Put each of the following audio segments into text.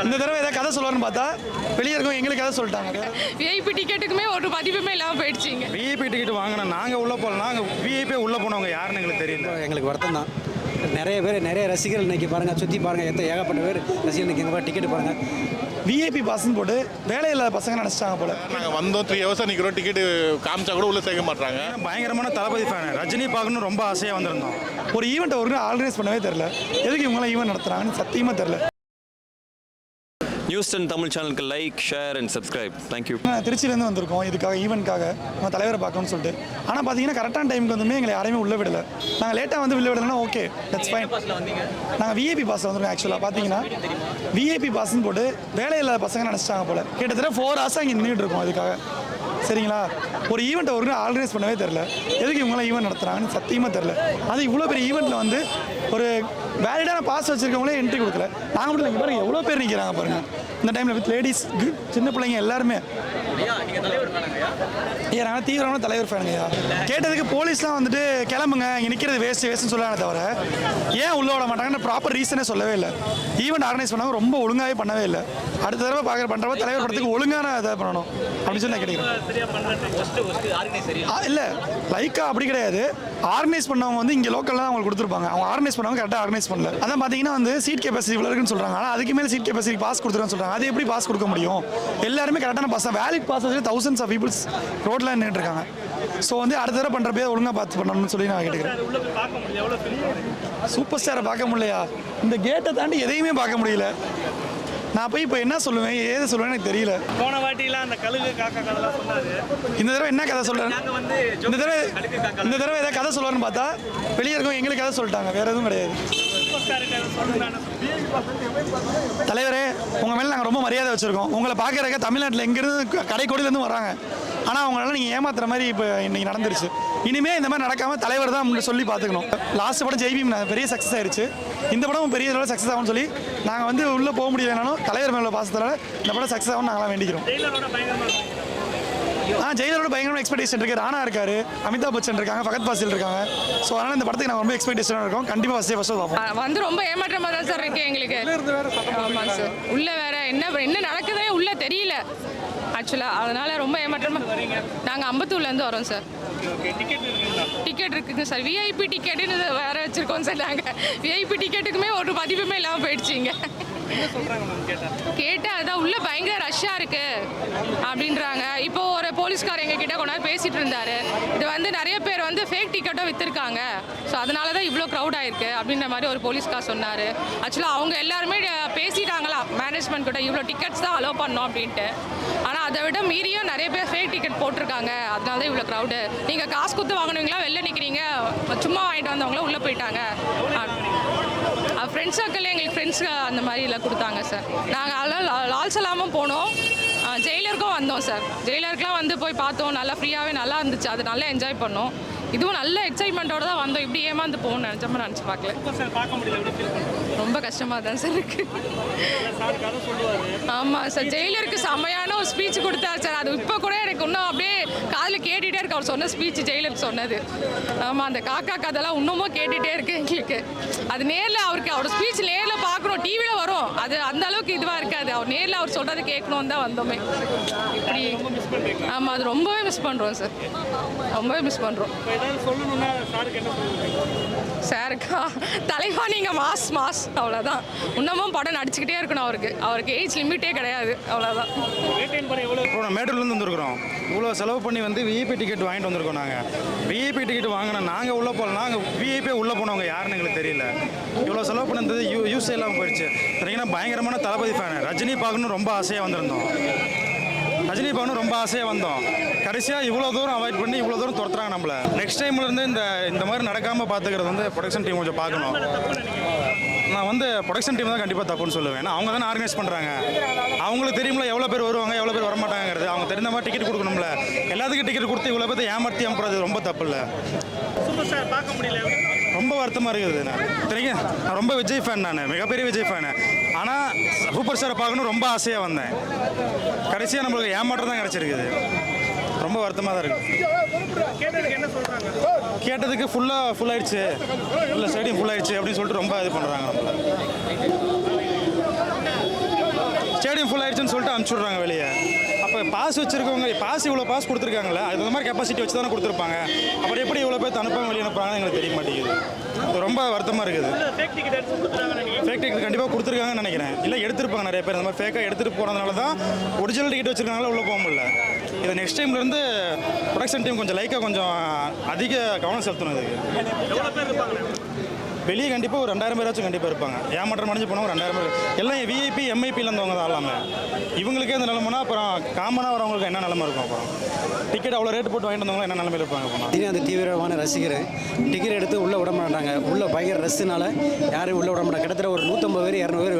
இந்த தடவை ஏதாவது கதை சொல்லுவாருன்னு பார்த்தா வெளியே இருக்கும் எங்களுக்கு கதை சொல்லிட்டாங்க. விஐபி டிக்கெட்டுக்குமே ஒரு மதிப்புமே இல்லாமல் போயிடுச்சிங்க. விஐபி டிக்கெட் வாங்கினா நாங்கள் உள்ளே போகலாம், நாங்கள் விஐபி உள்ளே போனவங்க யாருன்னு எங்களுக்கு தெரியல. எங்களுக்கு வருத்தம் தான். நிறைய பேர் நிறைய ரசிகர்கள் இன்றைக்கி பாருங்கள், சுற்றி பாருங்கள், ஏகப்பட்ட பேர் ரசிகர்கள் இன்றைக்கி எங்கள் டிக்கெட் பாருங்கள். விஐபி பாஸ்ன்னு போட்டு வேலையில்லாத பசங்க நினச்சிட்டாங்க போல. நாங்கள் வந்தோம் 3 ஹவர்ஸாக நிற்கிறோம், டிக்கெட்டு காமிச்சா கூட உள்ளே சேர்க்க மாட்டாங்க. பயங்கரமான தளபதி ஃபேன், ரஜினி பார்க்கணும் ரொம்ப ஆசையாக வந்திருந்தோம். ஒரு ஈவெண்ட்டை ஒரு ஆர்கனைஸ் பண்ணவே தெரில, எதுக்கு இவங்களாம் ஈவெண்ட் நடத்துகிறாங்கன்னு சத்தியமாக தெரில. நியூஸ் 10 தமிழ் சேனலுக்கு like, share and subscribe. Thank you. திருச்சியிலேருந்து வந்திருக்கோம் இதுக்காக, ஈவெண்ட்காக நம்ம தலைவரை பார்க்கணும்னு சொல்லிட்டு. ஆனால் பார்த்தீங்கன்னா கரெக்டான டைமுக்கு வந்துமே எங்களை யாரையுமே உள்ளே விடலை. நாங்கள் லேட்டாக வந்து உள்ளே விடலைன்னா ஓகே, தட்ஸ் ஃபைன். நாங்கள் விஐபி பாஸில் வந்துருக்கோம். ஆக்சுவலாக பார்த்தீங்கன்னா விஐபி பாஸ்ன்னு போட்டு வேலையில்லாத பசங்க நினச்சிட்டாங்க போல. கிட்டத்தட்ட 4 ஹவர்ஸாக இங்கே நின்றுட்டு இருக்கோம் இதுக்காக. சரிங்களா, ஒரு ஈவெண்ட்டை ஒரு ஆர்கனைஸ் பண்ணவே தெரில, எதுக்கு இவங்களாம் ஈவெண்ட் நடத்துகிறாங்கன்னு சத்தியமாக தெரில. அது இவ்வளோ பெரிய ஈவெண்ட்டில் வந்து ஒரு வேலிடான பாஸ் வச்சுருக்கவங்களே என்ட்ரி கொடுக்கல. நாங்கள் மட்டும் இங்கே பாருங்கள் எவ்வளோ பேர் நிற்கிறாங்க பாருங்கள் இந்த டைமில், வித் லேடிஸ், சின்ன பிள்ளைங்க எல்லாருமே. நாங்கள் தீவிரமான தலைவர் ஃபேனுங்கய்யா. கேட்டதுக்கு போலீஸ்லாம் வந்துட்டு கிளம்புங்க, இங்கே நிற்கிறது வேஸ்ட்டுன்னு சொல்லாங்க தவிர ஏன் உள்ளே விட மாட்டாங்கன்னு ப்ராப்பர் ரீசனே சொல்லவே இல்லை. ஈவெண்ட் ஆர்கனைஸ் பண்ணாங்க ரொம்ப ஒழுங்காகவே பண்ணவே இல்லை. அடுத்த தடவை பண்ணுறப்ப தலைவர் படத்துக்கு ஒழுங்கான இதை பண்ணணும் அப்படின்னு சொல்லி நான் கேட்குறேன். இல்லை லைக்கா அப்படி கிடையாது, ஆர்கனைஸ் பண்ணவங்க வந்து இங்கே லோக்கலில் தான் அவங்களுக்கு கொடுத்துருப்பாங்க. அவங்க ஆர்கனைஸ் பண்ணவங்க கரெக்டாக ஆர்கனைஸ் பண்ணல. அதான் பார்த்தீங்கன்னா வந்து சீட் கெப்பாசிட்டி இவ்வளோ இருக்குன்னு சொல்கிறாங்க. ஆனால் அதுக்கு மேலே சீட் கெப்பாசிட்டி பாஸ் கொடுத்துருன்னு சொல்கிறாங்க. அது எப்படி பாஸ் கொடுக்க முடியும்? எல்லாருமே கரெக்டான பாஸ் தான், வேலிட் பாஸ் வச்சு thousands ஆஃப் பீப்புள்ஸ் ரோட்டில் நின்றுட்டு இருக்காங்க. ஸோ வந்து அடுத்த தடவை பண்ணுறப்பே ஒழுங்காக பார்த்து பண்ணணும்னு சொல்லி நான் கேட்டுக்கிறேன். சூப்பர் ஸ்டாரை பார்க்க முடியலையா? இந்த கேட்டை தாண்டி எதையுமே பார்க்க முடியல. நான் போய் இப்போ என்ன சொல்லுவேன், ஏது சொல்லுவேன்னு எனக்கு தெரியல. போன வாட்டிலாம் அந்த கழுகு காக்கா கதைலாம் சொன்னாரு. இந்த தடவை என்ன கதை சொல்கிறேன்? இந்த தடவை ஏதாவது கதை சொல்லுவாருன்னு பார்த்தா வெளியே இருக்கும் எங்களுக்கு கதை சொல்லிட்டாங்க, வேறு எதுவும் கிடையாது. தலைவரே, உங்கள் மேலே நாங்கள் ரொம்ப மரியாதை வச்சுருக்கோம். உங்களை பார்க்குறக்க தமிழ்நாட்டில் எங்கேருந்து கடைக்கோடியிலேருந்து வராங்க. ஆனால் அவங்களால நீங்கள் ஏமாத்துற மாதிரி இப்போ இன்றைக்கி நடந்துருச்சு. இனிமேல் இந்த மாதிரி நடக்காமல் தலைவர் தான் முன்னே சொல்லி பார்த்துக்கணும். லாஸ்ட் படம் ஜெய்பீம் பெரிய சக்ஸஸ் ஆயிடுச்சு, இந்த படமும் பெரிய அளவில் சக்ஸஸ் ஆகும்னு சொல்லி நாங்கள் வந்து உள்ளே போக முடியலனாலும் தலைவர் மேலே பாசத்தால் இந்த படம் சக்ஸஸ் ஆகும்னு நாங்களாம் வேண்டிக்கிறோம். ஜெயிலரோட பயங்கரமான எக்ஸ்பெக்டேஷன் இருக்குது. ராணா இருக்காரு, அமிதாப் பச்சன் இருக்காங்க, ஃபகத் ஃபாசில் இருக்காங்க. ஸோ அதனால் இந்த படத்துக்கு நாங்கள் ரொம்ப எக்ஸ்பெக்டேஷனாக இருக்கோம். கண்டிப்பாக ஃபஸ்ட்டு பார்ப்போம். வந்து ரொம்ப ஏமாற்றமாக தான் சார் இருக்குது எங்களுக்கு. ஆமாம் சார், உள்ளே வேற என்ன நடக்குதுன்னே உள்ளே தெரியல ஆக்சுவலாக. அதனால் ரொம்ப ஏமாற்றமாக. நாங்கள் அம்பத்தூர்லேருந்து வரோம் சார். டிக்கெட் இருக்குங்க சார், விஐபி டிக்கெட்டுன்னு வேற வச்சுருக்கோம் சார். நாங்கள் விஐபி டிக்கெட்டுக்குமே ஒரு மதிப்புமே இல்லாமல் போயிடுச்சிங்க. கேட்டால் அதான் உள்ளே பயங்கர ரஷ்ஷாக இருக்குது அப்படின்றாங்க. இப்போ ஒரு போலீஸ்கார் எங்ககிட்ட கொண்டாந்து பேசிகிட்டு இருந்தார், இது வந்து நிறைய பேர் வந்து ஃபேக் டிக்கெட்டும் விற்றுருக்காங்க, ஸோ அதனால தான் இவ்வளோ க்ரௌட் ஆகிருக்கு அப்படின்ற மாதிரி ஒரு போலீஸ்கார் சொன்னார். ஆக்சுவலாக அவங்க எல்லாருமே பேசிட்டாங்களா மேனேஜ்மெண்ட் கூட, இவ்வளோ டிக்கெட்ஸ் தான் அலோவ் பண்ணோம் அப்படின்ட்டு. ஆனால் அதை விட மீறியும் நிறைய பேர் ஃபேக் டிக்கெட் போட்டிருக்காங்க, அதனால தான் இவ்வளோ க்ரௌடு. நீங்கள் காசு கொடுத்து வாங்கினவங்களா வெளில நிற்கிறீங்க, சும்மா வாங்கிட்டு வந்தவங்களும் உள்ளே போயிட்டாங்க. ஃப்ரெண்ட்ஸ் சர்க்கிள் எங்களுக்கு ஃப்ரெண்ட்ஸ் அந்த மாதிரி இல்லை கொடுத்தாங்க சார். நாங்கள் அதெல்லாம் லால் சலாமும் போனோம், ஜெயிலருக்கும் வந்தோம் சார். ஜெயிலருக்குலாம் வந்து போய் பார்த்தோம், நல்லா ஃப்ரீயாகவே நல்லா இருந்துச்சு, அது நல்லா என்ஜாய் பண்ணோம். இதுவும் நல்ல எக்ஸைட்மெண்ட்டோடு தான் வந்தோம். இப்படி ஏமாந்து போகணும்னு நினச்சி பார்க்கல. ரொம்ப கஷ்டமாக தான் சார் இருக்குது. ஆமாம் சார், ஜெயிலருக்கு செம்மையான ஒரு ஸ்பீச் கொடுத்தாரு சார். அது இப்போ கூட எனக்கு இன்னும் அப்படியே காதில் கேட்டுகிட்டே இருக்கு அவர் சொன்ன ஸ்பீச், ஜெயிலருக்கு சொன்னது. ஆமாம், அந்த காக்கா கதெல்லாம் இன்னமும் கேட்டுகிட்டே இருக்குது எங்களுக்கு. அது நேரில் அவர் ஸ்பீச் நேரில் பார்க்குறோம், டிவியில் வரும், அது அந்த அளவுக்கு இதுவாக இருக்காது. அவர் நேரில் அவர் சொல்கிறது கேட்கணும் தான் வந்தோமே. இப்படி ஆமாம், அது ரொம்பவே மிஸ் பண்ணுறோம் சார், ரொம்பவே மிஸ் பண்ணுறோம். சாருக்கா தலைவா நீங்கள் மாஸ் அவ்வளோதான். இன்னமும் படம் நடிச்சுக்கிட்டே இருக்கணும். அவருக்கு ஏஜ் லிமிட்டே கிடையாது, அவ்வளோதான். மேட்டூர்லேருந்து வந்துருக்குறோம். இவ்வளோ செலவு பண்ணி வந்து விஐபி டிக்கெட் வாங்கிட்டு வந்திருக்கோம். நாங்கள் விஐபி டிக்கெட் வாங்கினா நாங்கள் உள்ளே போகலாம், நாங்கள் விஐபி உள்ளே போனவங்க யாருன்னு எங்களுக்கு தெரியல. இவ்வளோ செலவு பண்ணது யூஸ் இல்லாமல் போயிடுச்சு. சரிங்கன்னா பயங்கரமான தளபதி ஃபேன், ரஜினி பார்க்கணும் ரொம்ப ஆசையாக வந்திருந்தோம். ரஜினி பார்க்கணும் ரொம்ப ஆசையாக வந்தோம். கடைசியாக இவ்வளோ தூரம் அவாய்ட் பண்ணி இவ்வளோ தூரம் துரத்துறாங்க நம்மளை. நெக்ஸ்ட் டைம்லேருந்து இந்த மாதிரி நடக்காமல் பார்த்துக்கிறது வந்து ப்ரொடக்ஷன் டீம் கொஞ்சம் பார்க்கணும். நான் வந்து ப்ரொடக்ஷன் டீம் தான் கண்டிப்பாக தப்புன்னு சொல்லுவேன். ஏன்னா அவங்க தானே ஆர்கனைஸ் பண்ணுறாங்க, அவங்களுக்கு தெரியும்ல எவ்வளோ பேர் வருவாங்க எவ்வளோ பேர் வரமாட்டாங்கிறது. அவங்க தெரிந்த மாதிரி டிக்கெட் கொடுக்கணும்ல, எல்லாத்துக்கும் டிக்கெட் கொடுத்து இவ்வளோ பேர் ஏமாற்றி அனுப்புறது ரொம்ப தப்பு இல்லை. ரொம்ப வருத்தமாக இருக்குது. நான் ரொம்ப விஜய் ஃபேன், நான் மிகப்பெரிய விஜய் ஃபேனு. ஆனால் சூப்பர் ஸ்டாரை பார்க்கணும் ரொம்ப ஆசையாக வந்தேன். கடைசியாக நம்மளுக்கு ஏமாற்றம் தான் கிடச்சிருக்குது. ரொம்ப வருத்தமாக தான் இருக்குது. கேட்டதுக்கு ஃபுல் ஆயிடுச்சு, ஸ்டேடியம் ஃபுல் ஆயிடுச்சு அப்படின்னு சொல்லிட்டு ரொம்ப இது பண்ணுறாங்க நம்மளை. ஸ்டேடியம் ஃபுல் ஆயிடுச்சுன்னு சொல்லிட்டு அனுப்பிச்சுட்றாங்க வெளியே. அப்போ பாஸ் வச்சிருக்கவங்க பாஸ் இவ்வளோ பாஸ் கொடுத்துருக்காங்களே, அது அந்த மாதிரி கெப்பாசிட்டி வச்சு தானே கொடுத்துருப்பாங்க. அப்புறம் எப்படி இவ்வளோ பேர் அனுப்பாங்க வெளியே அனுப்புறாங்கன்னு எங்களுக்கு தெரிய மாட்டேங்குது. இது ரொம்ப வருத்தமாக இருக்குது. ஃபேக் டிக்கெட் எடுத்து கொடுத்துறாங்கன்னு நினைக்கிறேன். ஃபேக் டிக்கெட் கண்டிப்பாக கொடுத்துருக்காங்கன்னு நினைக்கிறேன். இல்லை எடுத்திருப்பாங்க நிறைய பேர். அந்த மாதிரி ஃபேக்காக எடுத்துகிட்டு போனதுனால தான் ஒரிஜினல் டிக்கெட் வச்சிருக்காங்களா உள்ளே போக முடியல. இதை நெக்ஸ்ட் டைம்லேருந்து ப்ரொடக்ஷன் டீம் கொஞ்சம் லைக்காக கொஞ்சம் அதிக கவனம் செலுத்தணும் இதுக்கு. எவ்வளோ பேர் இருப்பாங்க? வெளியே கண்டிப்பாக ஒரு 2000 பேராச்சும் கண்டிப்பாக இருப்பாங்க. ஏமாற்றம் அடைஞ்சு போனவங்க 2000 பேர் எல்லாம் விஐபி எம்ஐபியில் இருந்தவங்க தான் எல்லாமே. இவங்களுக்கே இந்த நிலமைனா அப்புறம் காமனாக வரவங்களுக்கு என்ன நிலமை இருக்கும்? அப்புறம் டிக்கெட் அவ்வளோ ரேட்டு போட்டு வாங்கிட்டு வந்தவங்க என்ன நிலமையில் இருப்பாங்க? அப்புறம் அந்த தீவிரமான ரசிகர் டிக்கெட் எடுத்து உள்ளே விட மாட்டாங்க. உள்ளே பயங்கர ரஷ்னால யாரையும் உள்ளே விட மாட்டாங்க. கிட்டத்தட்ட ஒரு 150 பேர் 200 பேர்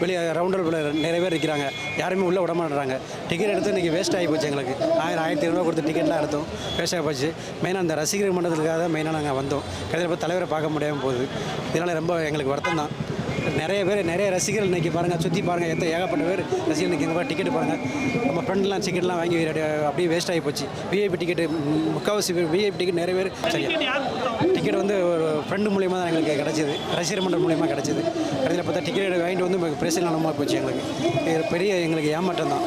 வெளியே ரவுண்டர் நிறைய பேர் இருக்கிறாங்க. யாருமே உள்ளே விட மாட்டாங்க. டிக்கெட் எடுத்து இன்றைக்கி வேஸ்ட் ஆகி போச்சு. எங்களுக்கு 1000-1200 கொடுத்து டிக்கெட்லாம் எடுத்தோம், வேஸ்ட் ஆகி போச்சு. மெயினாக அந்த ரசிகர் மன்றத்துக்காக தான் மெயினாக நாங்கள் வந்தோம். கடைசியில் தலைவரை பார்க்க முடியாமல் போகுது. இதனால் ரொம்ப எங்களுக்கு வருத்தம் தான். நிறைய ரசிகர்கள் இன்றைக்கி பாருங்கள், சுற்றி பாருங்கள், ஏகப்பட்ட பேர் ரசிகர் இன்றைக்கி எங்கள் டிக்கெட்டு பாருங்கள். நம்ம ஃப்ரெண்ட்லாம் டிக்கெட்லாம் வாங்கி அப்படியே வேஸ்ட் ஆகி போச்சு. விஐபி டிக்கெட்டு முக்கால்வாசி பேர் விஐபி டிக்கெட் நிறைய பேர் டிக்கெட் வந்து ஒரு ஃப்ரெண்டு மூலியமாக தான் எங்களுக்கு கிடச்சிது, ரசிகர் மன்றம் மூலியமாக கிடச்சிது. கடைசியில் பார்த்தா டிக்கெட் வாங்கிட்டு வந்து பிரச்சனை நிலமாக போச்சு. எங்களுக்கு பெரிய எங்களுக்கு ஏமாற்றம் தான்.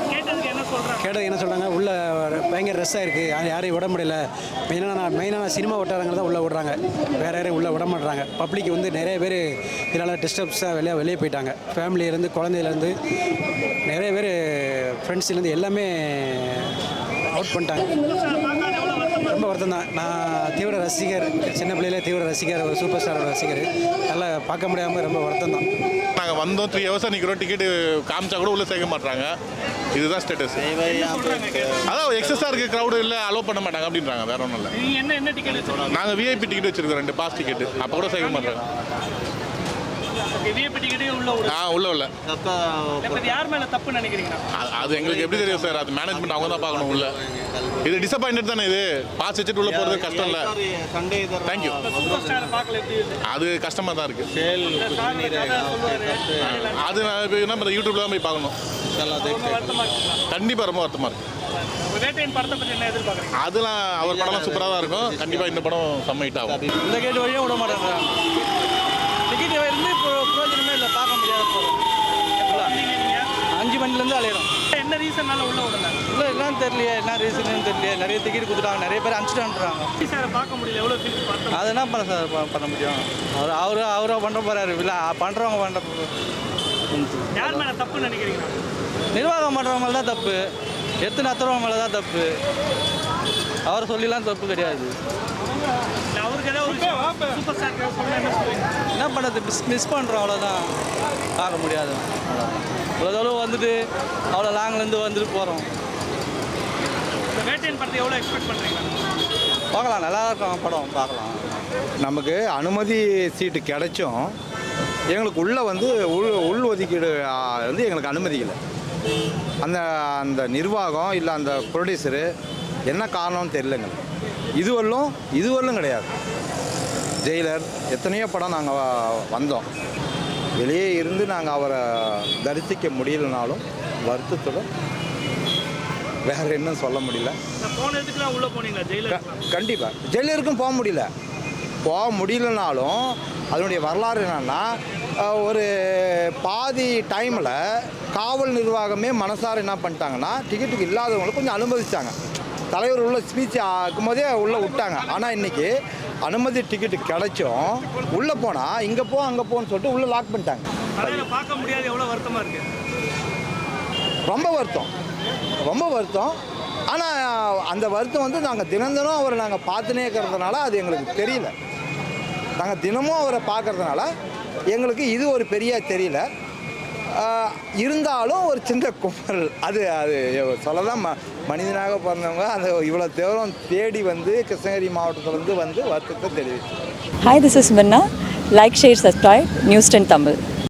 கேட்டது என்ன சொல்கிறாங்க, உள்ளே பயங்கர ரஷ்ஷாக இருக்குது, யாரையும் விட முடியல. மெயினான சினிமா வட்டாரங்கள் தான் உள்ளே விடுறாங்க, வேறு யாரையும் உள்ளே விட மாட்டுறாங்க. பப்ளிக் வந்து நிறைய பேர் இதனால் டிஸ்டர்ப்ஸாக வெளியே போயிட்டாங்க. ஃபேமிலியிலேருந்து குழந்தையிலேருந்து நிறைய பேர் ஃப்ரெண்ட்ஸ்லேருந்து எல்லாமே அவுட் பண்ணிட்டாங்க. ரொம்ப வருத்தம் தான். நான் தீவிர ரசிகர், சின்ன பிள்ளையிலே தீவிர ரசிகர், ஒரு சூப்பர் ஸ்டாரோட ரசிகர். நல்லா பார்க்க முடியாமல் ரொம்ப வருத்தம் தான். நாங்கள் வந்தோம் 3 ஹவர்ஸாக நிற்கிறோம், டிக்கெட்டு காமிச்சா கூட உள்ளே சேர்க்க மாட்டாங்க. இதுதான் ஸ்டேட்டஸ். அதான் எக்ஸஸாக இருக்குது, க்ரௌடு இல்லை, அலோவ் பண்ண மாட்டாங்க அப்படின்றாங்க. வேற ஒன்றும் இல்லை. நீங்கள் என்ன டிக்கெட் வச்சுருக்கோம்? நாங்கள் விஐபி டிக்கெட் வச்சுருக்கோம், 2 பாஸ் டிக்கெட்டு. அப்போ கூட சேர்க்க மாட்டாங்க. விஐபி டிக்கெட்டே உள்ள உள்ள யார் மேலே தப்பு நினைக்கிறீங்க? அது எங்களுக்கு எப்படி தெரியும் சார்? அது மேனேஜ்மெண்ட் அவங்க தான் பார்க்கணும். உள்ள இது டிசப்பாயின்ட் தானே. இது பாஸ் வச்சுட்டு உள்ளே போகிறது கஷ்டம் இல்லை. தேங்க்யூ. அது கஷ்டமாக தான் இருக்குது. அது நம்ம யூடியூப்ல தான் போய் பார்க்கணும். கண்டிப்பாக ரொம்ப வருத்தமாக இருக்குது. அதெல்லாம் அவர் படம்லாம் சூப்பராக தான் இருக்கும். கண்டிப்பாக இந்த படம் செம்ம ஹிட் ஆகும். இந்த கேட்டு வழியாக விட மாட்டாங்க. டிக்கெட் இருந்து இப்போ பிரயோஜனமே இல்லை, பார்க்க முடியாத போகிறோம். 5 மணிலேருந்து அலையிறோம். என்ன ரீசன்னால உள்ள விடல? இல்லை என்னன்னு தெரியலையே, என்ன ரீசன்னு தெரியலையே. நிறைய டிக்கெட் கொடுத்துட்டாங்க, நிறைய பேர் அனுப்பிச்சிட்டான்றாங்க. சார் பார்க்க முடியல, எவ்வளோ ஃபீஸ் பார்த்தோம்? அது என்ன பண்ண சார் பண்ண முடியும்? அவரை பண்ணுற போகிறாரு. இல்லை பண்ணுறவங்க பண்ணுற யார் மேலே தப்பு நினைக்கிறீங்க? நிர்வாகம் பண்ணுறவங்க மேலே தான் தப்பு, எடுத்து நடத்துறவங்க மேலே தான் தப்பு. அவரை சொல்லிலாம் தப்பு கிடையாது. அவருக்கு ஏதாவது ஒரு சூப்பர் ஸ்டார் சொன்னால் என்ன சொல்லுவீங்க? என்ன பண்ணுறது, மிஸ் பண்ணுறோம், அவ்வளோதான். பார்க்க முடியாது. இவ்வளோ தூரம் வந்துட்டு அவ்வளோ லாங்லேருந்து வந்துட்டு போகிறோம். இந்த வேட்டையன் படத்தை எவ்வளோ எக்ஸ்பெக்ட் பண்ணுறீங்க? பார்க்கலாம், நல்லா இருக்கும் படம், பார்க்கலாம். நமக்கு அனுமதி சீட்டு கிடைச்சும் எங்களுக்கு உள்ளே வந்து உள் ஒதுக்கீடு வந்து எங்களுக்கு அனுமதிக்கலை. அந்த நிர்வாகம் இல்லை அந்த ப்ரொடியூசரு என்ன காரணம்னு தெரியலங்க. இதுவரையிலும் கிடையாது. ஜெயிலர் எத்தனையோ படம் நாங்கள் வந்தோம், வெளியே இருந்து நாங்கள் அவரை தரிசிக்க முடியலனாலும் வருத்தத்தோடு வேறு என்ன சொல்ல முடியல. போனதுக்குலாம் உள்ளே போனீங்களா ஜெயிலர்? கண்டிப்பாக ஜெயிலருக்கும் போக முடியலனாலும் அதனுடைய வரலாறு என்னன்னா, ஒரு பாதி டைமில் காவல் நிர்வாகமே மனசார என்ன பண்ணிட்டாங்கன்னா, டிக்கெட்டுக்கு இல்லாதவங்களை கொஞ்சம் அனுமதிச்சாங்க. தலைவர் உள்ள ஸ்பீச் ஆக்கும் போதே உள்ளே விட்டாங்க. ஆனால் இன்றைக்கி அனுமதி டிக்கெட்டு கிடைச்சும் உள்ளே போனால் இங்கே அங்கே போன்னு சொல்லிட்டு உள்ளே லாக் பண்ணிட்டாங்க. பார்க்க முடியாது. எவ்வளோ வருத்தமாக இருக்குது? ரொம்ப வருத்தம். ஆனால் அந்த வருத்தம் வந்து நாங்கள் தினம் அவரை நாங்கள் பார்த்துனே இருக்கிறதுனால அது எங்களுக்கு தெரியல. நாங்கள் தினமும் அவரை பார்க்கறதுனால எங்களுக்கு இது ஒரு பெரிய தெரியல. இருந்தாலும் ஒரு சின்ன குமரல். அது சொல்லதான் மனிதனாக பிறந்தவங்க அந்த இவ்வளோ தூரம் தேடி வந்து கிருஷ்ணகிரி மாவட்டத்தில் வந்து வருத்தத்தை தெரிவிச்சு. Hi, this is Minna. Like, share, subscribe, News 10 Tamil.